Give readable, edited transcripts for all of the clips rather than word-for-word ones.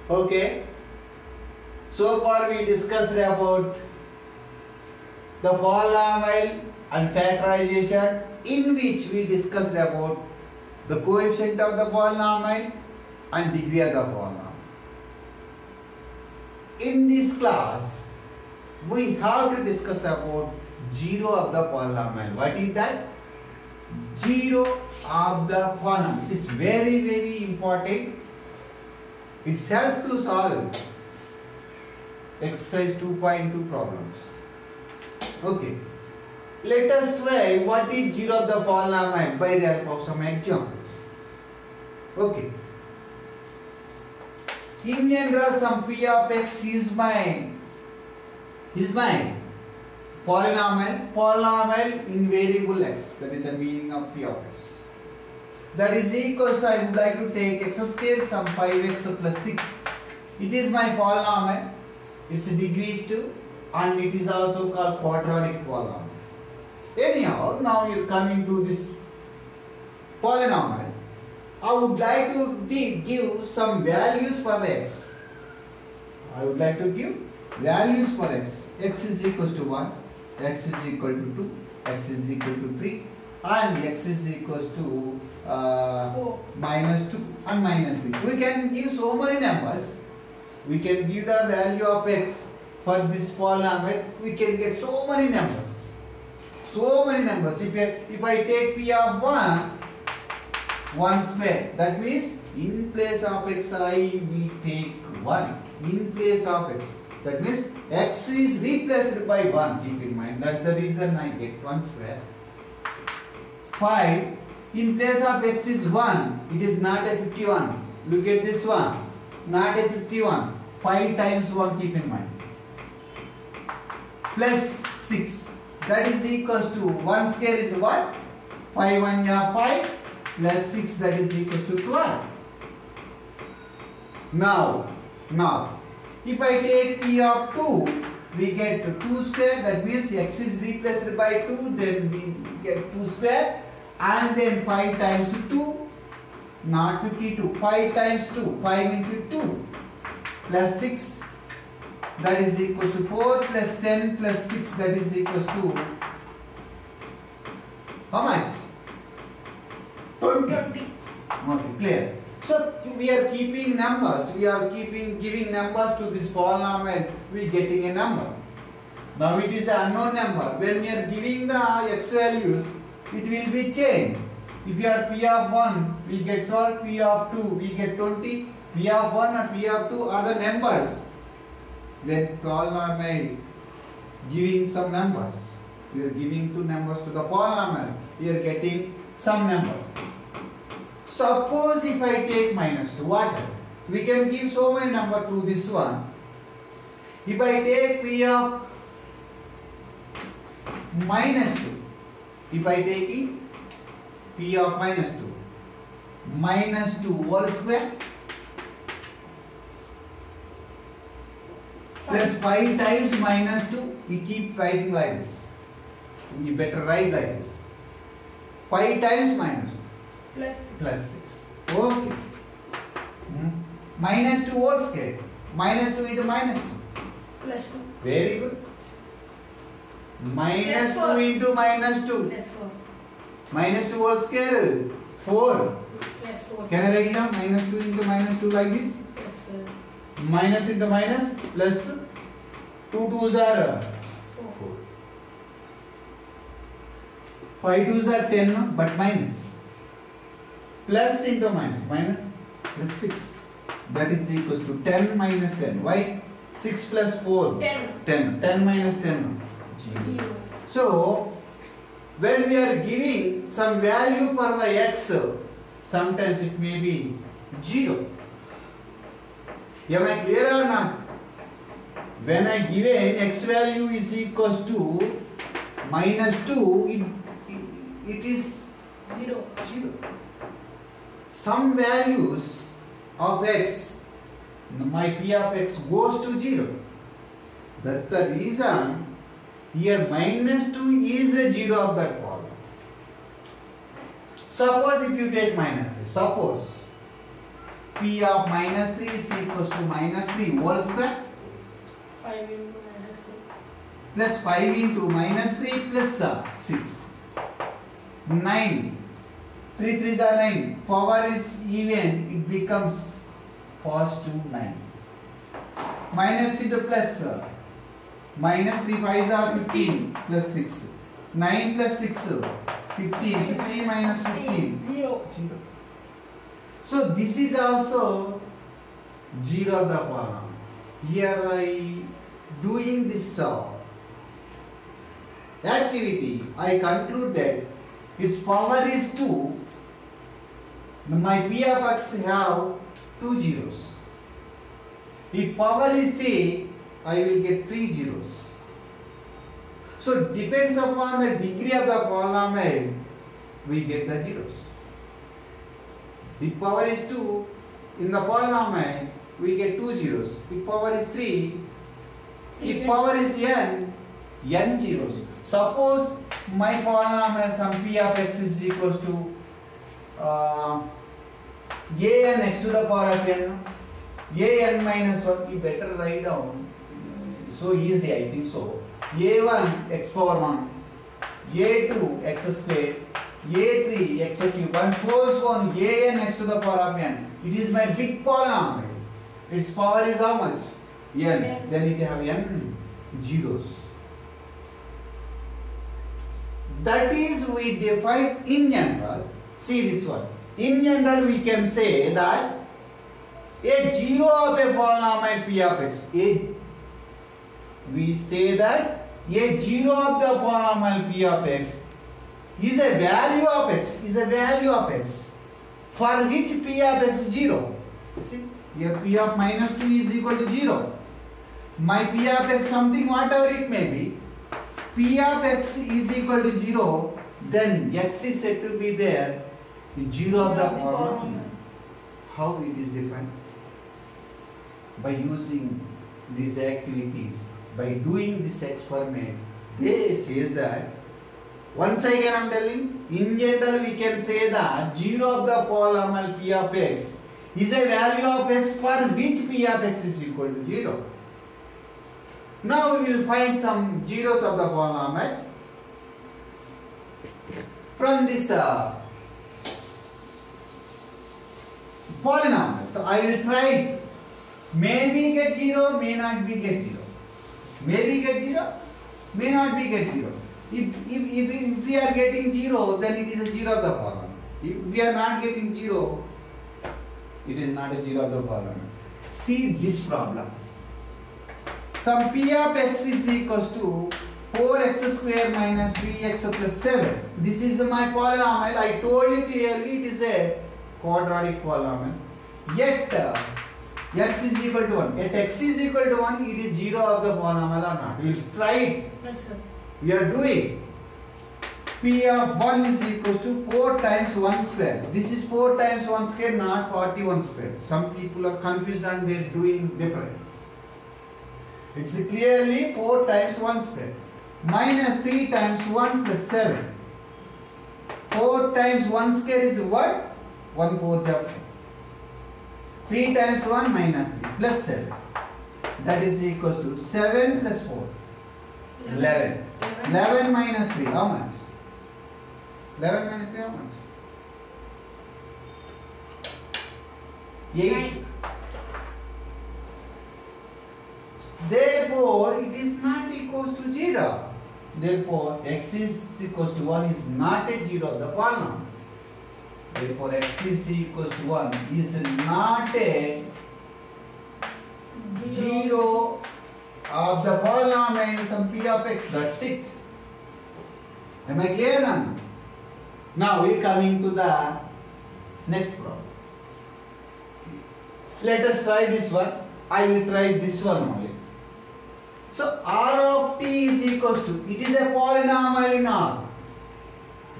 Okay. So far we discussed about the polynomial and factorization, in which we discussed about the coefficient of the polynomial and degree of the polynomial. In this class, we have to discuss about zero of the polynomial. What is that? Zero of the polynomial. It's very important. It's helped to solve exercise 2.2 problems. Okay. Let us try what is zero of the polynomial by the help of some examples. Okay. In general, some p of x is my polynomial in variable x. That is the meaning of p of x. That is equals to, I would like to take x square some 5x plus 6. It is my polynomial. Its degrees 2 and it is also called quadratic polynomial. Anyhow, now you are coming to this polynomial. I would like to give some values for the x. I would like to give values for x. X is equals to 1, x is equal to 2, x is equal to 3 and x is equals to minus 2 and minus 3. We can give so many numbers. We can give the value of x for this polynomial. We can get so many numbers. So many numbers. If I take p of 1 square, that means in place of x I will take 1. In place of x. That means x is replaced by 1. Keep in mind. That's the reason I get 1 square. 5. In place of x is 1. It is not a 51. Look at this one. Not a 51. 5 times 1, keep in mind. Plus 6. That is equals to 1 square is what? 5 1 ya 5 plus 6, that is equals to 12. Now, if I take p of 2, we get 2 square. That means x is replaced by 2. Then we get 2 square. And then 5 times 2, not 52. 5 times 2, 5 into 2 plus 6, that is equals to 4 plus 10 plus 6, that is equals to how much? 20. Okay, clear. So we are keeping numbers. We are giving numbers to this polynomial. We are getting a number. Now it is an unknown number. When we are giving the x values, it will be changed. If you are p of 1, we get 12, p of 2, we get 20, p of 1 and p of 2 are the numbers. When polynomial giving some numbers, we are giving two numbers to the polynomial, we are getting some numbers. Suppose if I take minus 2, what? We can give so many numbers to this one. If I take p of minus 2, if I take it, p of minus 2 whole square plus 5 times minus 2, we keep writing like this. We better write like this. 5 times minus 2 plus 6. Okay. Minus 2 whole square. Minus 2 into minus 2. Plus 2. Very good. Minus 2 into minus 2. Plus 4. Minus 2 whole square. 4. Plus 4. Can I write it down? Minus 2 into minus 2 like this. Yes, sir. Minus into minus plus 2 2s are 4. 5 2s are 10, but minus. Plus into minus. Minus plus 6. That is equals to 10 minus 10. Why? 6 plus 4. 10. 10 minus 10. 0. So, when we are giving some value for the x, sometimes it may be 0. Am I clear or not? When I give an x value is equals to minus 2, it is 0. Some values of x, my p of x goes to 0. That's the reason here minus 2 is a 0 of that problem. Suppose if you take minus 3, suppose P of minus 3 is equals to minus 3 whole square 5 into minus 3. plus 5 into minus 3 plus 6. 9. 3 3s are 9. Power is even, it becomes positive 9. Minus into plus. Minus 3 5s are 15 plus 6. 9 plus 6. 15. 15 minus 15. 0. So this is also 0 of the polynomial. Here I doing this activity, I conclude that its power is 2. My P of x have 2 zeros. If power is 3, I will get 3 zeros. So depends upon the degree of the polynomial, we get the zeros. If power is 2, in the polynomial, we get 2 zeros. If power is 3, if power is n zeros. Suppose my polynomial some P of x is equals to an x to the power of n, an minus 1, you better write down. So easy, I think so. a1 x power 1, a2 x square, a3 x cube, and so on, an x to the power of n. It is my big polynomial. Its power is how much? N. Then it have n zeros. That is we define in general. See this one. In general we can say that a zero of a polynomial P of x. We say that a zero of the polynomial P of x is a value of x, for which P of x is 0. See, here P of minus 2 is equal to 0. My P of x something whatever it may be, P of x is equal to 0, then x is said to be there, 0 of the polynomial. How it is defined? By using these activities, by doing this experiment, they says that, once again I am telling, in general we can say that 0 of the polynomial P of x is a value of x for which P of x is equal to 0. Now we will find some zeros of the polynomial from this polynomial. So I will try it. Maybe get 0, may not be get 0. Maybe get 0, may not be get 0. If we are getting 0, then it is a 0 of the polynomial. If we are not getting 0, it is not a 0 of the polynomial. See this problem. Some P of x is equals to 4x square minus 3x plus 7. This is my polynomial. I told you clearly it is a quadratic polynomial. Yet x is equal to 1. At x is equal to 1, it is 0 of the polynomial or not. We will try it. Yes, sir. We are doing. P of 1 is equals to 4 times 1 square. This is 4 times 1 square, not 41 square. Some people are confused and they are doing different. It's clearly 4 times 1 square. Minus 3 times 1 plus 7. 4 times 1 square is what? 1 4th of 3 times 1 minus 3 plus 7. That is equals to 7 plus 4. 11. 11 minus 3, how much? 11 minus 3, how much? 8. 9. Therefore, it is not equals to 0. Therefore, x is equals to 1 is not a 0 of the polynomial. Therefore, x is equals to 1 is not a 0 of the polynomial some P of x. That's it. Am I clear now? Now we are coming to the next problem. Let us try this one. I will try this one only. So R of t is equals to, it is a polynomial in R.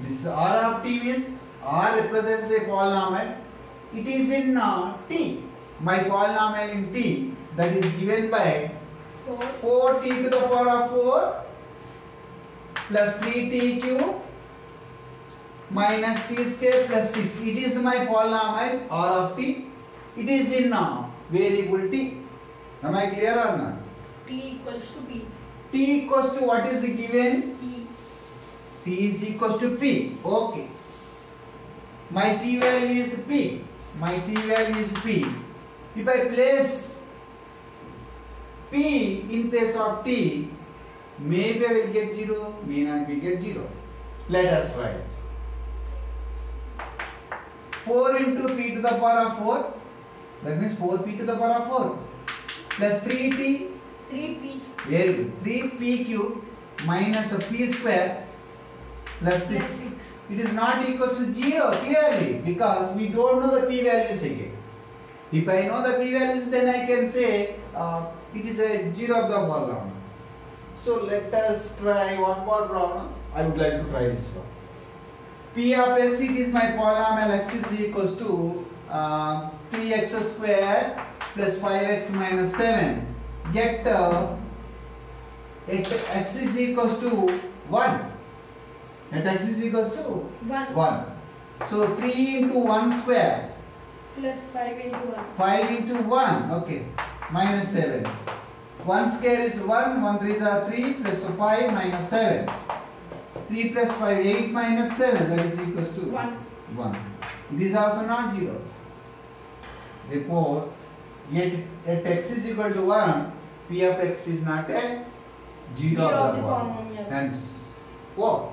This R of t means R represents a polynomial. It is in t. My polynomial in t, that is given by 4t to the power of 4 plus 3t cube minus t square plus 6. It is my polynomial R of t. it is in variable t. Am I clear or not? T equals to P. T equals to what is given? P. T is equals to P. Okay. My T value is P. My T value is P. If I place P in place of T, maybe I will get 0, may not be get 0. Let us try it. 4 into P to the power of 4, that means 4P to the power of 4 plus 3T, 3P. very good, 3P cube minus a P square plus 6. Plus 6. It is not equal to 0 clearly because we don't know the P values again. If I know the P values, then I can say it is a 0 of the polynomial. So let us try one more problem. I would like to try this one. P of x, it is my polynomial x is equals to 3x square plus 5x minus 7. Get at x is equals to 1. At x is equals to 1. So 3 into 1 square. Plus 5 into 1. 5 into 1. Okay. Minus 7. 1 square is 1. 1 3s are 3 plus 5 minus 7. 3 plus 5, 8 minus 7. That is equals to 1. It is also not 0. Therefore, at x is equal to 1, P of x is not a 0 of the polynomial. Hence, 4.